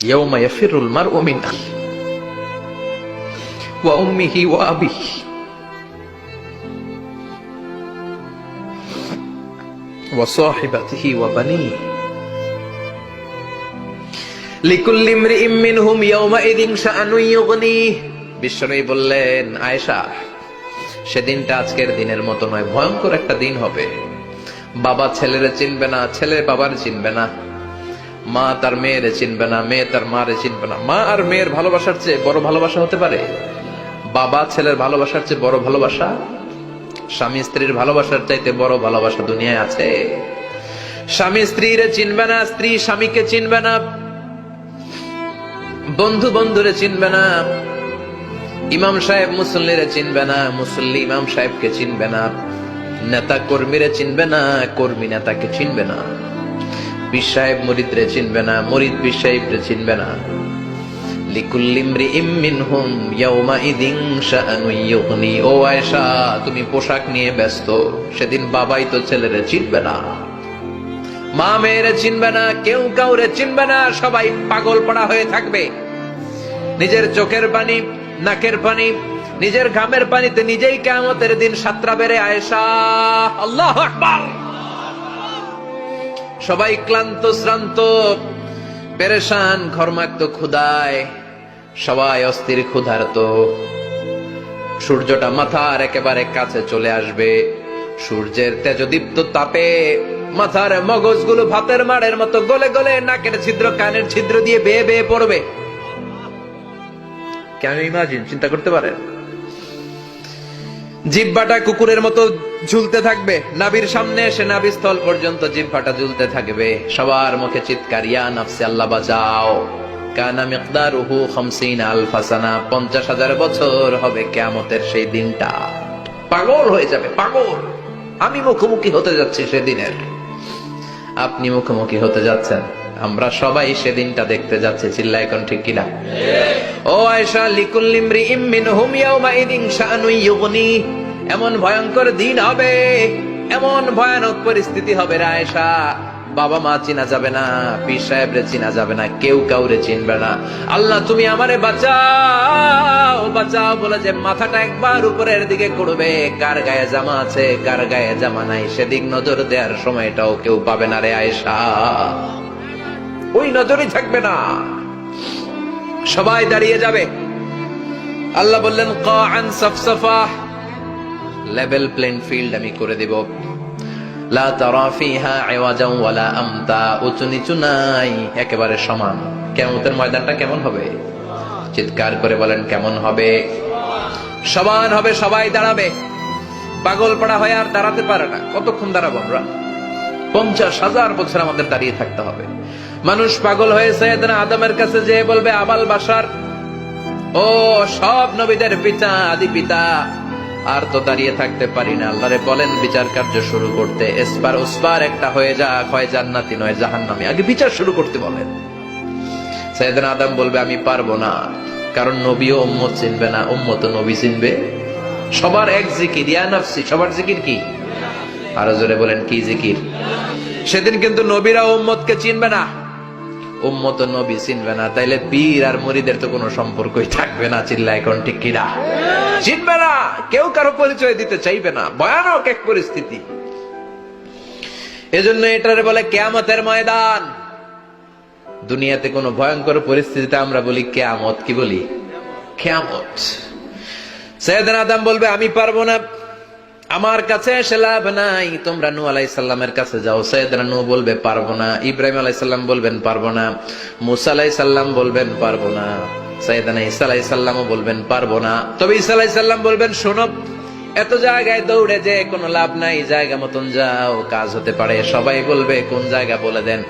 ইয়াউমা ইয়াফিরুল মারউ মিন আখিহি ওয়া উম্মিহি ওয়া আবিহি ওয়া সাহিবাতিহি ওয়া বানিহি লিকুল্লি ইমরিইম মিনহুম ইয়াউমাইযিন শাআনুন ইউগনিহি। বিশ্বনবী বললেন, আয়েশা, সেদিনটা আজকের দিনের মতো নয়, ভয়ঙ্কর একটা দিন হবে। বাবা ছেলেরে চিনবে না, ছেলে বাবার চিনবে না, মা তার মেয়েরে চিনবে না, মেয়ে তার মারে চিনবে না। মা আর মেয়ের ভালোবাসার চেয়ে বড় ভালোবাসা হতে পারে? বাবা ছেলের ভালোবাসার চেয়ে বড় ভালোবাসা? স্বামী স্ত্রীর ভালোবাসার চাইতে বড় ভালোবাসা দুনিয়ায় আছে? স্বামী স্ত্রীরে চিনবে না, স্ত্রী স্বামীকে চিনবে না, বন্ধু বন্ধুরে চিনবে না, ইমাম সাহেব মুসল্লিরে চিনবে না, মুসল্লি ইমাম সাহেবকে চিনবে না, নেতা কর্মীরে চিনবে না, কর্মী নেতাকে চিনবে না, পীর সাহেব মুরিদরে চিনবে না, মুরিদ পীর সাহেবরে চিনবে না। লিকুল্লি ইমরিইম মিনহুম ইয়াউমাইযিন শাআনুন ইউগনি। ও আয়েশা, তুমি পোশাক নিয়ে ব্যস্ত, সেদিন বাবাই তো ছেলেরে চিনবে না, মা মেয়েরে চিনবে না, কেউ কাউরে চিনবে না, সবাই পাগল পড়া হয়ে থাকবে। নিজের চোখের পানি, নাকের পানি, নিজের ঘামের পানিতে নিজেই কিয়ামতের দিন সাতরা বেড়ে। আয়েশা, আল্লাহু আকবার। সবাই ক্লান্ত শ্রান্ত, পেরেশান, ঘর্মাক্ত ক্ষুধায়, সবাই অস্থির ক্ষুধার্ত। সূর্যটা মাথার একেবারে কাছে চলে আসবে, সূর্যের তেজদীপ্ত তাপে মাথার মগজগুলো ভাতের মাড়ের মতো গলে গলে নাকের ছিদ্র, কানের ছিদ্র দিয়ে বেয়ে বেয়ে পড়বে। কেন ইমাজিন, চিন্তা করতে পারেন? জিহ্বাটা কুকুরের মতো ঝুলতে থাকবে, নাভির সামনে এসে নাভিস্থল পর্যন্ত জিহ্বাটা ঝুলতে থাকবে। সবার মুখে চিৎকার, ইয়া নাফসি, আল্লাহ বাঁচাও। কানা মিকদারুহু 50 আলফা সানা, 50,000 বছর হবে কিয়ামতের সেই দিনটা। পাগল হয়ে যাবে, পাগল। আমি মুখোমুখি হতে যাচ্ছি সেদিনের, আপনি মুখোমুখি হতে যাচ্ছেন, আমরা সবাই সেদিনটা দেখতে যাচ্ছি। চিল্লায় এখন ঠিক কিনা? ও আয়েশা, লিকুল্লি ইমরিইম মিনহুম ইয়াউমাইযিন শাআনুন ইউগনি। এমন ভয়ঙ্কর দিন হবে, এমন ভয়ানক পরিস্থিতি হবে রে আয়েশা, বাবা মা চিনা যাবে না, পীর সাহেবরে চিনা যাবে না, কেউ কাউরে চিনবে না। আল্লাহ তুমি আমারে বাঁচাও, বাঁচাও বলে যে মাথাটা একবার উপরের দিকে করবে, কার গায়ে জামা আছে কার গায়ে জামা নাই সেদিক নজর দেওয়ার সময়টাও কেউ পাবে না রে আয়েশা। ওই নজরই থাকবে না, সবাই দাঁড়িয়ে যাবে। আল্লাহ বললেন, কাআন সাফসাফা, লেভেল প্লেন ফিল্ড আমি করে দেব। লা তারা ফিহা ইওয়াজান ওয়ালা আমতা, উঁচু নিচু নাই, একেবারে সমান। কিয়ামতের ময়দানটা কেমন হবে? চিৎকার করে বলেন, কেমন হবে? সমান হবে, সবাই দাঁড়াবে। পাগল পাড়া হয়ে আর দাঁড়াতে পারে না। কতক্ষণ দাঁড়াবো আমরা? 50,000 বছর আমাদের দাঁড়িয়ে থাকতে হবে। মানুষ পাগল হয়ে সাইয়েদনা আদমের কাছে যেয়ে বলবে, আবাল বাশার, ও সব নবীদের পিতা, আদি পিতা, আর তো দাঁড়িয়ে থাকতে পারি না। আল্লাহরে বলেন বিচার কার্য শুরু করতে। এসপার ওসপার একটা হয়ে যাক, হয় জান্নাতি নয় জাহান্নামী, আগে বিচার শুরু করতে বলেন। সাইয়েদনা আদম বলবে, আমি পারবো না, কারণ নবীও উম্মত চিনবে না, উম্মত নবী চিনবে। সবার এক জিকির, ইয়া নাফসি, সবার জিকির কি? আরো জোরে বলেন, কি জিকির? সেদিন কিন্তু নবীরা উম্মতকে চিনবে না, উম্মত নবী চিনবে না, তাইলে পীর আর মুরিদের তো কোনো সম্পর্কই থাকবে না। চিল্লা এখন ঠিক কিনা? চিনবে না, কেউ কারো পরিচয় দিতে চাইবে না। ভয়ানক এক পরিস্থিতি। এজন্য এটারে বলে কিয়ামতের ময়দান। দুনিয়াতে কোনো ভয়ঙ্কর পরিস্থিতিতে আমরা বলি কিয়ামত, কি বলি? কিয়ামত। সাইয়েদনা আদম বলবে, আমি পারবো না, আমার কাছে এসে লাভ নাই, তোমরা নূহ আলাইহিস সালামের কাছে যাও। সাইয়েদনা নূহ বলবে, পারবো না। ইব্রাহিম আলাইহিস সালাম বলবেন, পারবো না। মুসা আলাইহিস সালাম বলবেন, পারবো না। সাইয়েদনা ঈসা আলাইহিস সালামও বলবেন, পারবো না। তবে ঈসা আলাইহিস সালাম বলবেন, শোনো, এত জায়গায় দৌড়ে যে কোনো লাভ নাই, জায়গা মতন যাও, কাজ হতে পারে। সবাই বলবে, কোন জায়গা বলে দেন।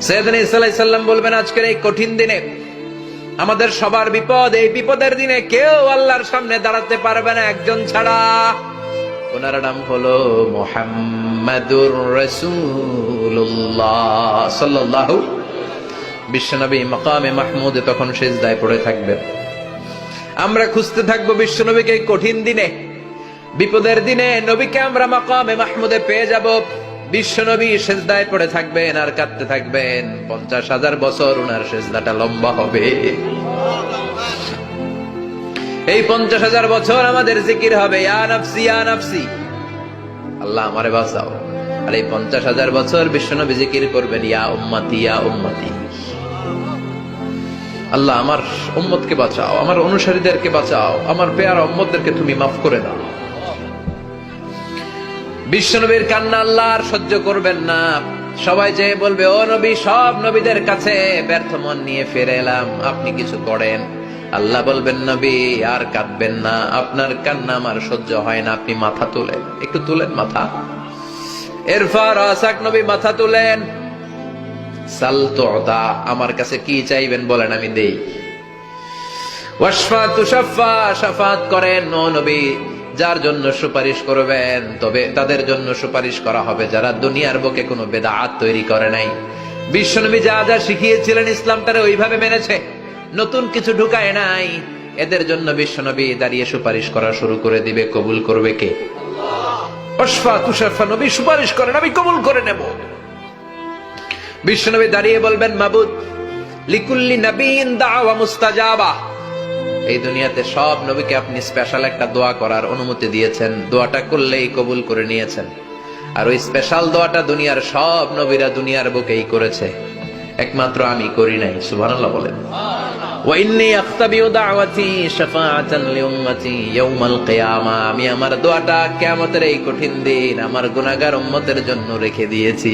সাইয়েদনা ঈসা আলাইহিস সালাম বলবেন, আজকের এই কঠিন দিনে আমাদের সবার বিপদ, এই বিপদের দিনে কেউ আল্লাহর সামনে দাঁড়াতে পারবে না একজন ছাড়া। ওনার নাম হলো মুহাম্মাদুর রাসূলুল্লাহ সাল্লাল্লাহু। বিশ্বনবী মাকামে মাহমুদে তখন সিজদায় পড়ে থাকবেন। আমরা খুঁজতে থাকবো বিশ্বনবীকে এই কঠিন দিনে, বিপদের দিনে। নবীকে আমরা মাকামে মাহমুদে পেয়ে যাব, বিশ্বনবী সেজদায় পড়ে থাকবেন আর কাঁদতে থাকবেন, 50,000 বছর উনার সেজদাটা লম্বা হবে। এই 50,000 বছর আমাদের জিকির হবে, ইয়া নাফসি ইয়া নাফসি, আল্লাহ আমারে বাঁচাও। আর এই 50,000 বছর বিশ্বনবী জিকির করবেন, ইয়া উম্মতি ইয়া উম্মতি, আল্লাহ আমার উম্মতকে বাঁচাও, আমার অনুসারীদেরকে বাঁচাও, আমার পেয়ারা উম্মতদেরকে তুমি মাফ করে দাও। বিশ্বনবীর কান্না আল্লাহ আর সহ্য করবেন না। সবাই যে বলবে, ও নবী, সব নবীদের কাছে ব্যর্থ মন নিয়ে ফিরে এলাম, আপনি কিছু করেন। আল্লাহ বলবেন, নবী আর কাঁদবেন না, আপনার কান্না আমার সহ্য হয় না, আপনি মাথা তুলেন, একটু তুলেন মাথা। এরপর আসাক নবী মাথা তুলেন, সাল তুতা, আমার কাছে কি চাইবেন বলেন, আমি দেই। ওয়াশফা তুশাফা, শাফাত করেন ও নবী, যার জন্য সুপারিশ করবেন তবে তাদের জন্য সুপারিশ করা হবে যারা দুনিয়ার বুকে কোনো বেদাত তৈরি করে নাই। বিশ্বনবী যা যা শিখিয়েছিলেন ইসলামটারে ওইভাবে মেনেছে, নতুন কিছু ঢুকায় নাই। এদের জন্য বিশ্বনবী দাঁড়িয়ে সুপারিশ করা শুরু করে দিবে। কবুল করবে কে? ওয়াশফা তুশাফা, নবী সুপারিশ করেন, আমি কবুল করে নেব। বিশ্বনবী দাঁড়িয়ে বলবেন, মাবুদ, লিকুল্লি নবীন দাওয়া মুস্তাজাবা, এই দুনিয়াতে সব নবীকে আপনি স্পেশাল একটা দোয়া করার অনুমতি দিয়েছেন, দোয়াটা করলেই কবুল করে নিয়েছেন। আর ওই স্পেশাল দোয়াটা দুনিয়ার সব নবীরা দুনিয়ার বুকেই করেছে, একমাত্র আমি করি নাই। সুবহানাল্লাহ বলেন। ওয়া ইন্নী আখতাবিউ দাওয়াতি শাফাআতান লিউম্মতি ইয়াউমাল কিয়ামা, আমি আমার দোয়াটা কিয়ামতের এই কঠিন দিন আমার গুনাহগার উম্মতের জন্য রেখে দিয়েছি।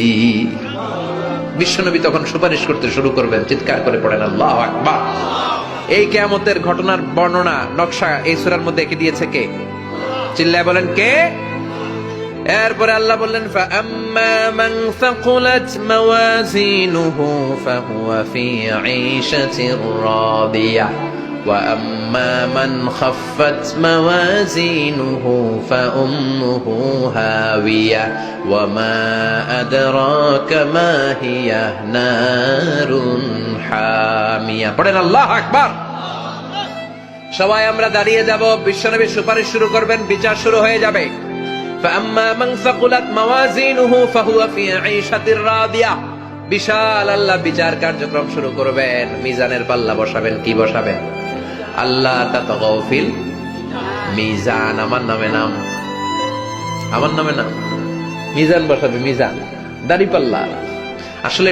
বিশ্বনবী তখন সুপারিশ করতে শুরু করবেন, চিৎকার করে পড়েন আল্লাহু আকবার। এই কিয়ামতের ঘটনার বর্ণনা নকশা এই সূরার মধ্যে এঁকে দিয়েছে কে? চিল্লায় বলেন কে? এরপরে আল্লাহ বললেন, ফাআম্মা মান সাকুলাত মাওয়াজিনুহু ফাহুয়া ফি ঈশাতির রাদিয়াহ ওয়া আম্মা মান খাফফাত মাওয়াজিনুহু ফাউম্মুহু হাওিয়া ওয়া মা আদরাকা মা হিয়া নারুন হামিয়া। পড়েন আল্লাহু আকবার। সবাই আমরা দাঁড়িয়ে যাব, বিশ্বনবী সুপারিশ শুরু করবেন, বিচার শুরু হয়ে যাবে। فأما من ثقلت موازينه فهو في عيشة راضية, বিশাল আল্লাহ বিচার কার্যক্রম শুরু করবেন, মিজানের পাল্লা বসাবেন। কি বসাবেন? আল্লাহ তাতাগাউ ফিল মিজান, আমার নামে নাম, আমার নামে নাম, মিজান বসাবে, মিজান দাড়ি পাল্লা। আসলে